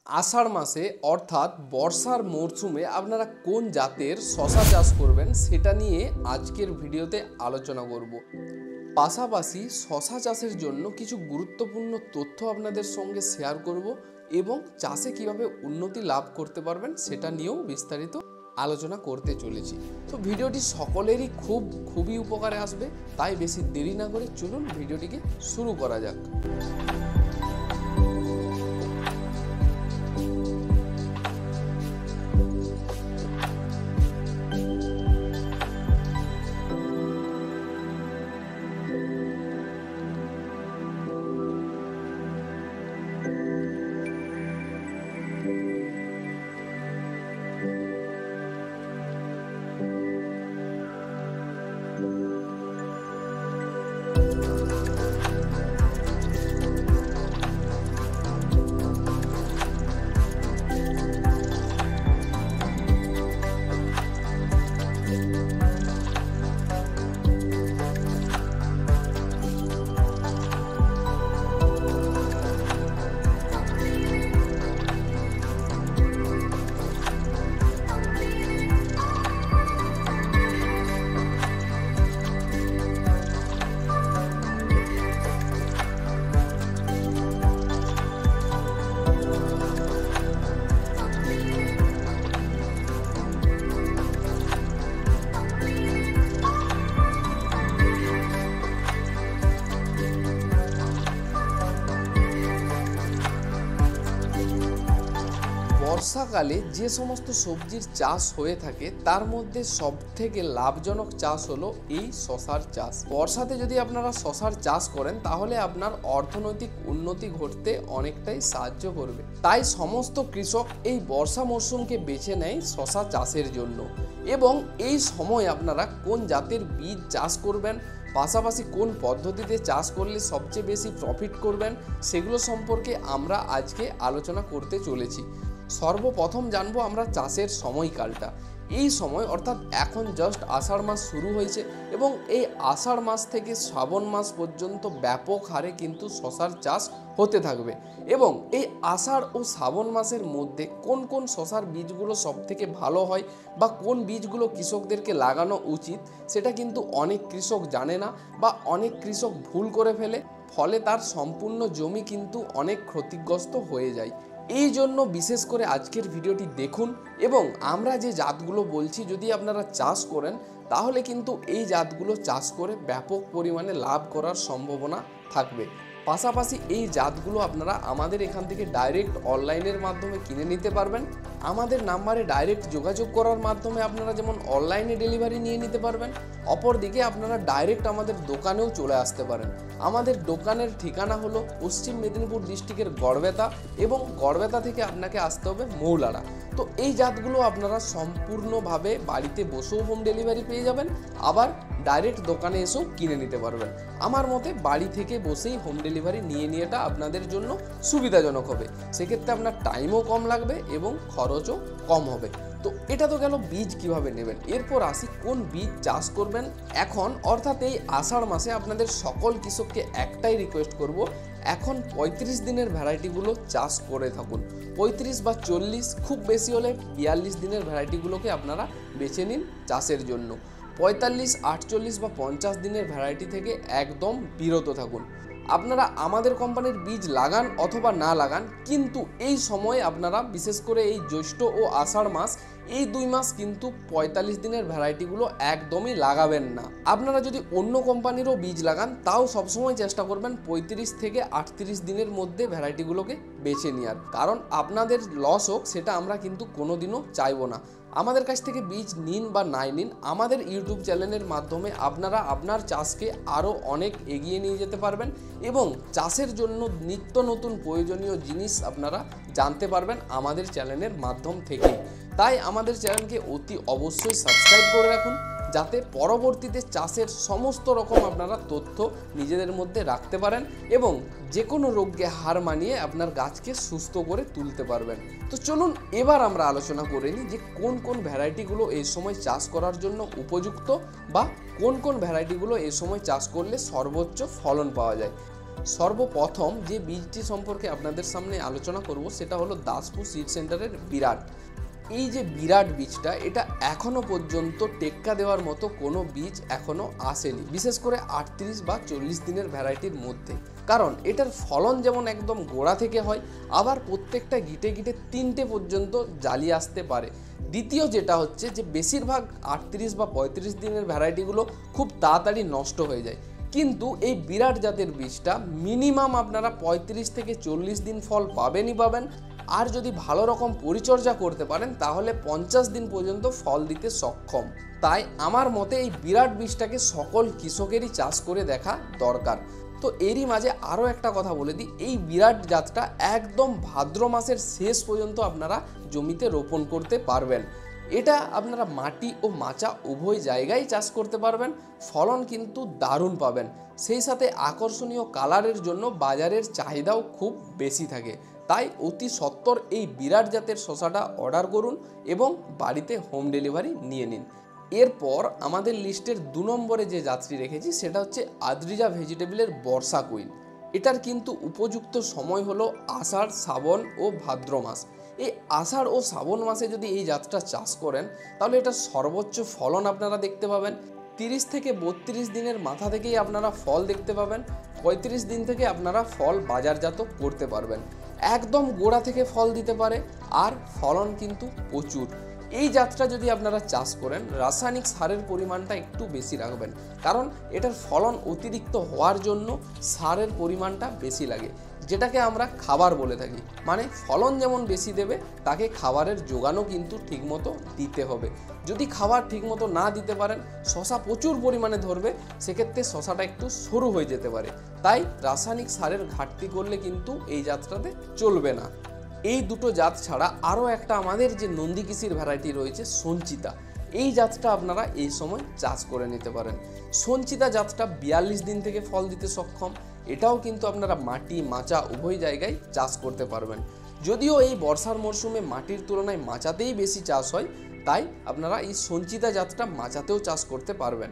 আষাঢ় মাসে অর্থাৎ বর্ষার মরশুমে আপনারা কোন জাতের শশা চাষ করবেন সেটা নিয়ে আজকের ভিডিওতে আলোচনা করব। পাশাপাশি শশা চাষের জন্য কিছু গুরুত্বপূর্ণ তথ্য আপনাদের সঙ্গে শেয়ার করব এবং চাষে কিভাবে উন্নতি লাভ করতে পারবেন সেটা নিয়েও বিস্তারিত আলোচনা করতে চলেছি। তো ভিডিওটি সকলেরই খুবই উপকারে আসবে, তাই বেশি দেরি না করে চলুন ভিডিওটিকে শুরু করা যাক। বর্ষাকালে যে সমস্ত সবজির চাষ হয়ে থাকে তার মধ্যে সবথেকে লাভজনক চাষ হলো এই শশার চাষ। বর্ষাতে যদি আপনারা শশার চাষ করেন তাহলে আপনার অর্থনৈতিক উন্নতি ঘটতে অনেকটাই সাহায্য করবে। তাই সমস্ত কৃষক এই বর্ষা মরশুমকে বেছে নেয় শশা চাষের জন্য। এবং এই সময় আপনারা কোন জাতের বীজ চাষ করবেন, পাশাপাশি কোন পদ্ধতিতে চাষ করলে সবচেয়ে বেশি প্রফিট করবেন, সেগুলো সম্পর্কে আমরা আজকে আলোচনা করতে চলেছি। সর্বপ্রথম জানবো আমরা চাষের সময়কালটা। এই সময় অর্থাৎ এখন জাস্ট আষাঢ় মাস শুরু হয়েছে এবং এই আষাঢ় মাস থেকে শ্রাবণ মাস পর্যন্ত ব্যাপক হারে কিন্তু শশার চাষ হতে থাকবে। এবং এই আষাঢ় ও শ্রাবণ মাসের মধ্যে কোন কোন শশার বীজগুলো সবথেকে ভালো হয় বা কোন বীজগুলো কৃষকদেরকে লাগানো উচিত সেটা কিন্তু অনেক কৃষক জানে না বা অনেক কৃষক ভুল করে ফেলে, ফলে তার সম্পূর্ণ জমি কিন্তু অনেক ক্ষতিগ্রস্ত হয়ে যায়। এই জন্য বিশেষ করে আজকের ভিডিওটি দেখুন এবং আমরা যে জাতগুলো বলছি যদি আপনারা চাষ করেন তাহলে কিন্তু এই জাতগুলো চাষ করে ব্যাপক পরিমাণে লাভ করার সম্ভাবনা থাকবে। পাশাপাশি এই জাতগুলো আপনারা আমাদের এখান থেকে ডাইরেক্ট অনলাইনের মাধ্যমে কিনে নিতে পারবেন। আমাদের নাম্বারে ডাইরেক্ট যোগাযোগ করার মাধ্যমে আপনারা যেমন অনলাইনে ডেলিভারি নিয়ে নিতে পারবেন, অপরদিকে আপনারা ডাইরেক্ট আমাদের দোকানেও চলে আসতে পারেন। আমাদের দোকানের ঠিকানা হলো পশ্চিম মেদিনীপুর ডিস্ট্রিক্টের গড়বেতা এবং গড়বেতা থেকে আপনাকে আসতে হবে মৌলারা। তো এই জাতগুলো আপনারা সম্পূর্ণভাবে বাড়িতে বসেও হোম ডেলিভারি পেয়ে যাবেন, আবার ডাইরেক্ট দোকানে এসেও কিনে নিতে পারবেন। আমার মতে বাড়ি থেকে বসেই হোম ডেলিভারি নিয়ে নেওয়াটা আপনাদের জন্য সুবিধাজনক হবে। সেক্ষেত্রে আপনার টাইমও কম লাগবে এবং খরচও কম হবে। তো এটা তো গেল বীজ কিভাবে নেবেন। এরপর আসি কোন বীজ চাষ করবেন এখন, অর্থাৎ এই আষাঢ় মাসে আপনাদের সকল কৃষককে একটাই রিকোয়েস্ট করব, এখন 35 দিনের ভ্যারাইটিগুলো চাষ করে থাকুন। 35 বা 40, খুব বেশি হলে 42 দিনের ভ্যারাইটিগুলোকে আপনারা বেছে নিন চাষের জন্য। 45, 48 বা 50 দিনের ভ্যারাইটি থেকে একদম বিরত থাকুন। আপনারা আমাদের কোম্পানির বীজ লাগান অথবা না লাগান, কিন্তু এই সময় আপনারা বিশেষ করে এই জ্যৈষ্ঠ ও আষাঢ় মাস, এই 2 মাস কিন্তু 45 দিনের ভ্যারাইটিগুলো একদমই লাগাবেন না। আপনারা যদি অন্য কোম্পানিরও বীজ লাগান তাও সবসময় চেষ্টা করবেন 35 থেকে 38 দিনের মধ্যে ভ্যারাইটিগুলোকে বেছে নেওয়ার, কারণ আপনাদের লস হোক সেটা আমরা কিন্তু কোনোদিনও চাইবো না। আমাদের কাছ থেকে বীজ নিন বা নাই নিন, আমাদের ইউটিউব চ্যানেলের মাধ্যমে আপনারা আপনার চাষকে আরও অনেক এগিয়ে নিয়ে যেতে পারবেন এবং চাষের জন্য নিত্য নতুন প্রয়োজনীয় জিনিস আপনারা জানতে পারবেন আমাদের চ্যানেলের মাধ্যম থেকেই। তাই আমাদের চ্যানেলকে অতি অবশ্যই সাবস্ক্রাইব করে রাখুন, যাতে পরবর্তীতে চাষের সমস্ত রকম আপনারা তথ্য নিজেদের মধ্যে রাখতে পারেন এবং যে কোনো রোগকে হার মানিয়ে আপনার গাছকে সুস্থ করে তুলতে পারবেন। তো চলুন এবার আমরা আলোচনা করে নিই যে কোন কোন ভ্যারাইটিগুলো এই সময় চাষ করার জন্য উপযুক্ত বা কোন কোন ভ্যারাইটিগুলো এই সময় চাষ করলে সর্বোচ্চ ফলন পাওয়া যায়। সর্বপ্রথম যে বীজটি সম্পর্কে আপনাদের সামনে আলোচনা করব সেটা হলো দাসপুর সিড সেন্টারের বিরাট। এই যে বিরাট বীজটা, এটা এখনো পর্যন্ত টেক্কা দেওয়ার মতো কোনো বীজ এখনো আসেনি, বিশেষ করে 38 বা 40 দিনের ভ্যারাইটির মধ্যে। কারণ এটার ফলন যেমন একদম গোড়া থেকে হয়, আবার প্রত্যেকটা গিটে গিটে 3টে পর্যন্ত জালি আসতে পারে। দ্বিতীয় যেটা হচ্ছে যে বেশিরভাগ 38 বা 35 দিনের ভ্যারাইটিগুলো খুব তাড়াতাড়ি নষ্ট হয়ে যায়, কিন্তু এই বিরাট জাতের বীজটা মিনিমাম আপনারা 35 থেকে 40 দিন ফল পাবেনই পাবেন। আর যদি ভালো রকম পরিচর্যা করতে পারেন তাহলে 50 দিন পর্যন্ত ফল দিতে সক্ষম। তাই আমার মতে এই বিরাট বীজটাকে সকল কৃষকেরই চাষ করে দেখা দরকার। তো এরই মাঝে আরও একটা কথা বলে দিই, এই বিরাট জাতটা একদম ভাদ্র মাসের শেষ পর্যন্ত আপনারা জমিতে রোপণ করতে পারবেন। এটা আপনারা মাটি ও মাচা উভয় জায়গায় চাষ করতে পারবেন, ফলন কিন্তু দারুণ পাবেন। সেই সাথে আকর্ষণীয় কালারের জন্য বাজারের চাহিদাও খুব বেশি থাকে। তাই অতি সত্বর এই বিরাট জাতের শসাটা অর্ডার করুন এবং বাড়িতে হোম ডেলিভারি নিয়ে নিন। এরপর আমাদের লিস্টের 2 নম্বরে যে জাতটি রেখেছি সেটা হচ্ছে আদ্রিজা ভেজিটেবলের বর্ষা কুইন। এটার কিন্তু উপযুক্ত সময় হলো আষাঢ়, শ্রাবণ ও ভাদ্র মাস। এই আষাঢ় ও শ্রাবণ মাসে যদি এই জাতটা চাষ করেন তাহলে এটা সর্বোচ্চ ফলন আপনারা দেখতে পাবেন। 30 থেকে 32 দিনের মাথা থেকেই আপনারা ফল দেখতে পাবেন। 35 দিন থেকে আপনারা ফল বাজারজাত করতে পারবেন। একদম গোড়া থেকে ফল দিতে পারে, আর ফলন কিন্তু প্রচুর। এই জাতটা যদি আপনারা চাষ করেন রাসায়নিক সারের পরিমাণটা একটু বেশি রাখবেন, কারণ এটার ফলন অতিরিক্ত হওয়ার জন্য সারের পরিমাণটা বেশি লাগে, যেটাকে আমরা খাবার বলে থাকি। মানে ফলন যেমন বেশি দেবে তাকে খাবারের যোগানও কিন্তু ঠিকমতো দিতে হবে। যদি খাবার ঠিকমতো না দিতে পারেন শশা প্রচুর পরিমাণে ধরবে, সেক্ষেত্রে শশাটা একটু সরু হয়ে যেতে পারে। তাই রাসায়নিক সারের ঘাটতি করলে কিন্তু এই জাতটাতে চলবে না। এই দুটো জাত ছাড়া আরও একটা আমাদের যে নন্দিকিসির ভ্যারাইটি রয়েছে সঞ্চিতা, এই জাতটা আপনারা এই সময় চাষ করে নিতে পারেন। সঞ্চিতা জাতটা 42 দিন থেকে ফল দিতে সক্ষম। এটাও কিন্তু আপনারা মাটি মাচা উভয় জায়গায় চাষ করতে পারবেন। যদিও এই বর্ষার মরশুমে মাটির তুলনায় মাচাতেই বেশি চাষ হয়, তাই আপনারা এই সঞ্চিতা জাতটা মাচাতেও চাষ করতে পারবেন।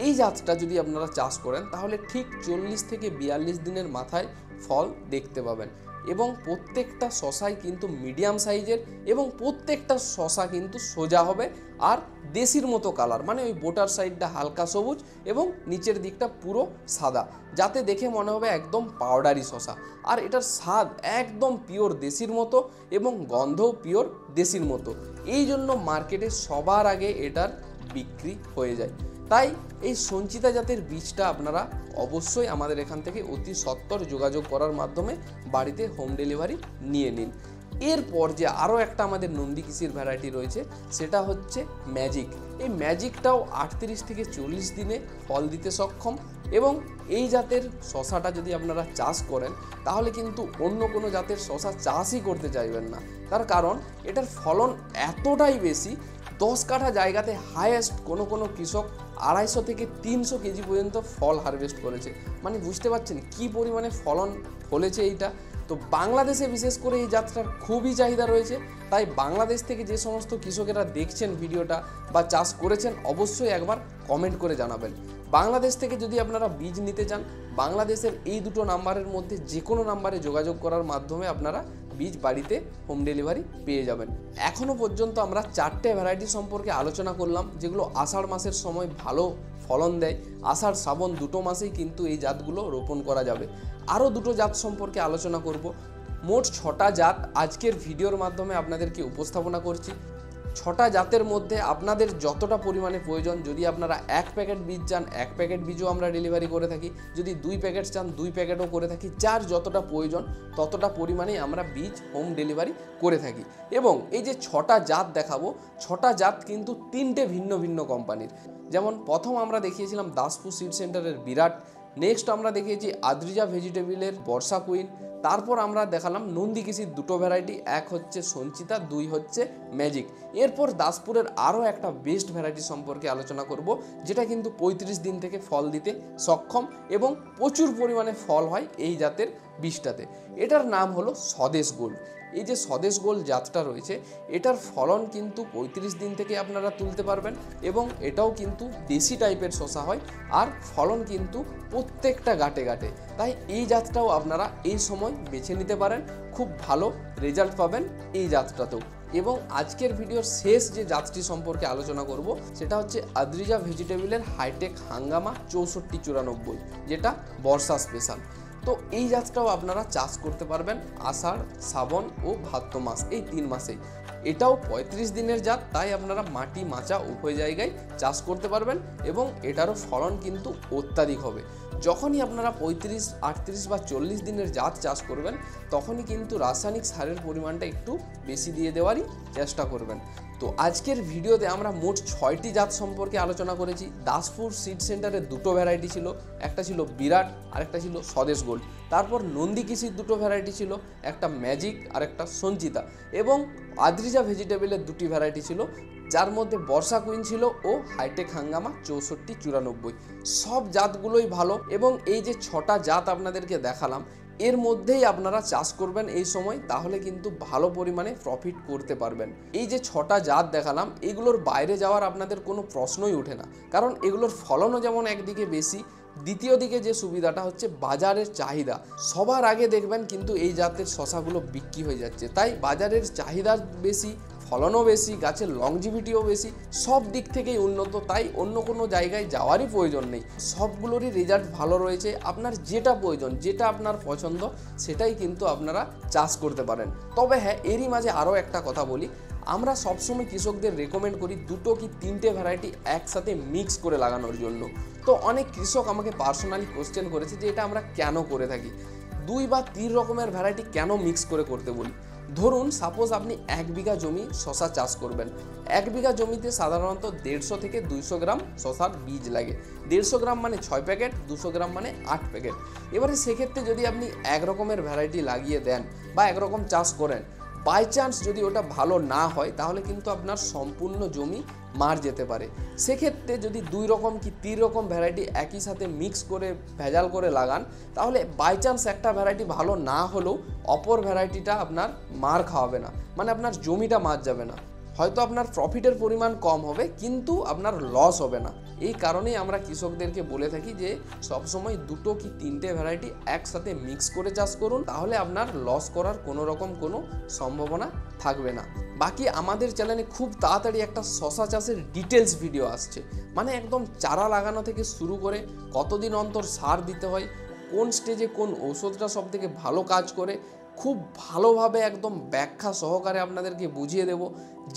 এই জাতটা যদি আপনারা চাষ করেন তাহলে ঠিক 40 থেকে 42 দিনের মাথায় ফল দেখতে পাবেন, এবং প্রত্যেকটা শশাই কিন্তু মিডিয়াম সাইজের, এবং প্রত্যেকটা শশা কিন্তু সোজা হবে আর দেশির মতো কালার, মানে ওই বোটার সাইডটা হালকা সবুজ এবং নিচের দিকটা পুরো সাদা, যাতে দেখে মনে হবে একদম পাউডারি শশা। আর এটার স্বাদ একদম পিওর দেশির মতো এবং গন্ধও পিওর দেশির মতো। এই জন্য মার্কেটে সবার আগে এটার বিক্রি হয়ে যায়। তাই এই সঞ্চিতা জাতের বীজটা আপনারা অবশ্যই আমাদের এখান থেকে অতি সত্বর যোগাযোগ করার মাধ্যমে বাড়িতে হোম ডেলিভারি নিয়ে নিন। এরপর যে আরও একটা আমাদের নন্দিকিসির ভ্যারাইটি রয়েছে সেটা হচ্ছে ম্যাজিক। এই ম্যাজিকটাও 38 থেকে 40 দিনে ফল দিতে সক্ষম, এবং এই জাতের শশাটা যদি আপনারা চাষ করেন তাহলে কিন্তু অন্য কোনো জাতের শশা চাষই করতে চাইবেন না। তার কারণ এটার ফলন এতটাই বেশি, 10 কাঠা জায়গাতে হাইয়েস্ট কোনো কৃষক 250 থেকে 300 কেজি পর্যন্ত ফল হারভেস্ট করেছে। মানে বুঝতে পারছেন কী পরিমাণে ফলন ফলেছে এইটা। তো বাংলাদেশে বিশেষ করে এই জাতটার খুবই চাহিদা রয়েছে। তাই বাংলাদেশ থেকে যে সমস্ত কৃষকেরা দেখছেন ভিডিওটা বা চাষ করেছেন অবশ্যই একবার কমেন্ট করে জানাবেন। বাংলাদেশ থেকে যদি আপনারা বীজ নিতে চান বাংলাদেশের এই দুটো নাম্বারের মধ্যে যে কোনো নাম্বারে যোগাযোগ করার মাধ্যমে আপনারা বীজ বাড়িতে হোম ডেলিভারি পেয়ে যাবেন। এখনও পর্যন্ত আমরা 4টে ভ্যারাইটি সম্পর্কে আলোচনা করলাম, যেগুলো আষাঢ় মাসের সময় ভালো ফলন দেয়। আষাঢ় শ্রাবণ দুটো মাসেই কিন্তু এই জাতগুলো রোপণ করা যাবে। আরও দুটো জাত সম্পর্কে আলোচনা করব। মোট 6টা জাত আজকের ভিডিওর মাধ্যমে আপনাদেরকে উপস্থাপনা করছি। 6টা জাতের মধ্যে আপনাদের যতটা পরিমাণে প্রয়োজন, যদি আপনারা 1 প্যাকেট বীজ চান 1 প্যাকেট বীজও আমরা ডেলিভারি করে থাকি, যদি 2 প্যাকেট চান 2 প্যাকেটও করে থাকি। যার যতটা প্রয়োজন ততটা পরিমাণেই আমরা বীজ হোম ডেলিভারি করে থাকি। এবং এই যে 6টা জাত দেখাবো, 6টা জাত কিন্তু 3টে ভিন্ন ভিন্ন কোম্পানির। যেমন প্রথম আমরা দেখিয়েছিলাম দাসপুর সিড সেন্টারের বিরাট, নেক্সট আমরা দেখিয়েছি আদ্রিজা ভেজিটেবলের বর্ষা কুইন, তারপর আমরা দেখালাম নন্দিকিসির দুটো ভ্যারাইটি, এক হচ্ছে সঞ্চিতা, 2 হচ্ছে ম্যাজিক। এরপর দাসপুরের আরও একটা বেস্ট ভ্যারাইটি সম্পর্কে আলোচনা করব, যেটা কিন্তু 35 দিন থেকে ফল দিতে সক্ষম এবং প্রচুর পরিমাণে ফল হয় এই জাতের বীজটাতে। এটার নাম হলো স্বদেশ গোল্ড। এই যে স্বদেশ গোল্ড জাতটা রয়েছে এটার ফলন কিন্তু 35 দিন থেকে আপনারা তুলতে পারবেন এবং এটাও কিন্তু দেশি টাইপের শসা হয় আর ফলন কিন্তু প্রত্যেকটা গাঁটে গাঁটে। তাই এই জাতটাও আপনারা এই সময় বেছে নিতে পারেন, খুব ভালো রেজাল্ট পাবেন এই জাতটাতেও। এবং আজকের ভিডিওর শেষ যে জাতটি সম্পর্কে আলোচনা করব সেটা হচ্ছে আদ্রিজা ভেজিটেবলের হাইটেক হাঙ্গামা 6494, যেটা বর্ষা স্পেশাল। তো এই জাতটাও আপনারা চাষ করতে পারবেন আষাঢ়, শ্রাবণ ও ভাদ্র মাস, এই 3 মাসেই। এটাও 35 দিনের জাত, তাই আপনারা মাটি মাচা উভয় জায়গায় চাষ করতে পারবেন এবং এটারও ফলন কিন্তু অত্যাধিক হবে। যখনই আপনারা 35, 38 বা 40 দিনের জাত চাষ করবেন তখনই কিন্তু রাসায়নিক সারের পরিমাণটা একটু বেশি দিয়ে দেওয়ারই চেষ্টা করবেন। তো আজকের ভিডিওতে আমরা মোট 6টি জাত সম্পর্কে আলোচনা করেছি। দাসপুর সিড সেন্টারে 2টো ভ্যারাইটি ছিল, একটা ছিল বিরাট আর একটা ছিল স্বদেশ গোল্ড। তারপর নন্দী কৃষির 2টো ভ্যারাইটি ছিল, একটা ম্যাজিক আর একটা সঞ্চিতা। এবং আদ্রিজা ভেজিটেবলের 2টি ভ্যারাইটি ছিল, যার মধ্যে বর্ষা কুইন ছিল ও হাইটেক হাঙ্গামা 6494। সব জাতগুলোই ভালো এবং এই যে 6টা জাত আপনাদেরকে দেখালাম এর মধ্যেই আপনারা চাষ করবেন এই সময়, তাহলে কিন্তু ভালো পরিমাণে প্রফিট করতে পারবেন। এই যে 6টা জাত দেখালাম এগুলোর বাইরে যাওয়ার আপনাদের কোনো প্রশ্নই ওঠে না, কারণ এগুলোর ফলনও যেমন একদিকে বেশি, দ্বিতীয় দিকে যে সুবিধাটা হচ্ছে বাজারের চাহিদা। সবার আগে দেখবেন কিন্তু এই জাতের শসাগুলো বিক্রি হয়ে যাচ্ছে, তাই বাজারের চাহিদা বেশি, ফলনও বেশি, গাছের লংজিভিটিও বেশি, সব দিক থেকেই উন্নত। তাই অন্য কোনো জায়গায় যাওয়ারই প্রয়োজন নেই, সবগুলোরই রেজাল্ট ভালো রয়েছে। আপনার যেটা প্রয়োজন, যেটা আপনার পছন্দ সেটাই কিন্তু আপনারা চাষ করতে পারেন। তবে হ্যাঁ, এরই মাঝে আরও একটা কথা বলি, আমরা সবসময় কৃষকদের রেকমেন্ড করি 2টো কি 3টে ভ্যারাইটি একসাথে মিক্স করে লাগানোর জন্য। তো অনেক কৃষক আমাকে পার্সোনালি কোশ্চেন করেছে যে এটা আমরা কেন করে থাকি, 2 বা 3 রকমের ভ্যারাইটি কেন মিক্স করে করতে বলি। ধরুন সাপোজ আপনি 1 বিঘা জমি শসা চাষ করবেন, 1 বিঘা জমিতে সাধারণত 150 থেকে 200 গ্রাম শসার বীজ লাগে। 150 গ্রাম মানে 6 প্যাকেট, 200 গ্রাম মানে 8 প্যাকেট। এবারে সেক্ষেত্রে যদি আপনি এক রকমের ভ্যারাইটি লাগিয়ে দেন বা একরকম চাষ করেন, বাই চান্স যদি ওটা ভালো না হয় তাহলে কিন্তু আপনার সম্পূর্ণ জমি মার যেতে পারে। সেক্ষেত্রে যদি 2 রকম কি 3 রকম ভ্যারাইটি একই সাথে মিক্স করে ভেজাল করে লাগান, তাহলে বাই চান্স একটা ভ্যারাইটি ভালো না হলেও অপর ভ্যারাইটিটা আপনার মার খাওয়াবে না, মানে আপনার জমিটা মার যাবে না। হয়তো আপনার প্রফিটের পরিমাণ কম হবে কিন্তু আপনার লস হবে না। এই কারণেই আমরা কৃষকদেরকে বলে থাকি যে সবসময় 2টো কি 3টে ভ্যারাইটি একসাথে মিক্স করে চাষ করুন, তাহলে আপনার লস করার কোনো রকম কোনো সম্ভাবনা থাকবে না। বাকি আমাদের চ্যানেলে খুব তাড়াতাড়ি একটা শসা চাষের ডিটেলস ভিডিও আসছে, মানে একদম চারা লাগানো থেকে শুরু করে কতদিন অন্তর সার দিতে হয়, কোন স্টেজে কোন ঔষধটা সবথেকে ভালো কাজ করে, খুব ভালোভাবে একদম ব্যাখ্যা সহকারে আপনাদেরকে বুঝিয়ে দেব,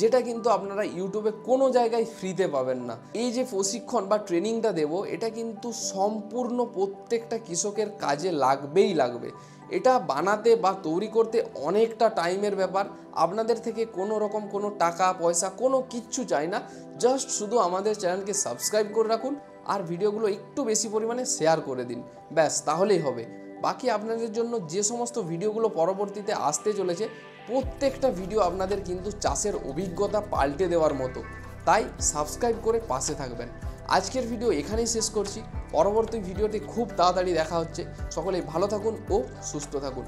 যেটা কিন্তু আপনারা ইউটিউবে কোনো জায়গায় ফ্রিতে পাবেন না। এই যে প্রশিক্ষণ বা ট্রেনিংটা দেব এটা কিন্তু সম্পূর্ণ প্রত্যেকটা কৃষকের কাজে লাগবেই লাগবে। এটা বানাতে বা তৈরি করতে অনেকটা টাইমের ব্যাপার। আপনাদের থেকে কোনো রকম কোনো টাকা পয়সা কোনো কিচ্ছু চাই না, জাস্ট শুধু আমাদের চ্যানেলকে সাবস্ক্রাইব করে রাখুন আর ভিডিওগুলো একটু বেশি পরিমাণে শেয়ার করে দিন, ব্যাস তাহলেই হবে। বাকি আপনাদের জন্য যে সমস্ত ভিডিওগুলো পরবর্তীতে আসতে চলেছে প্রত্যেকটা ভিডিও আপনাদের কিন্তু চাষের অভিজ্ঞতা পাল্টে দেওয়ার মতো, তাই সাবস্ক্রাইব করে পাশে থাকবেন। আজকের ভিডিও এখানেই শেষ করছি, পরবর্তী ভিডিওতে খুব তাড়াতাড়ি দেখা হচ্ছে। সকলেই ভালো থাকুন ও সুস্থ থাকুন।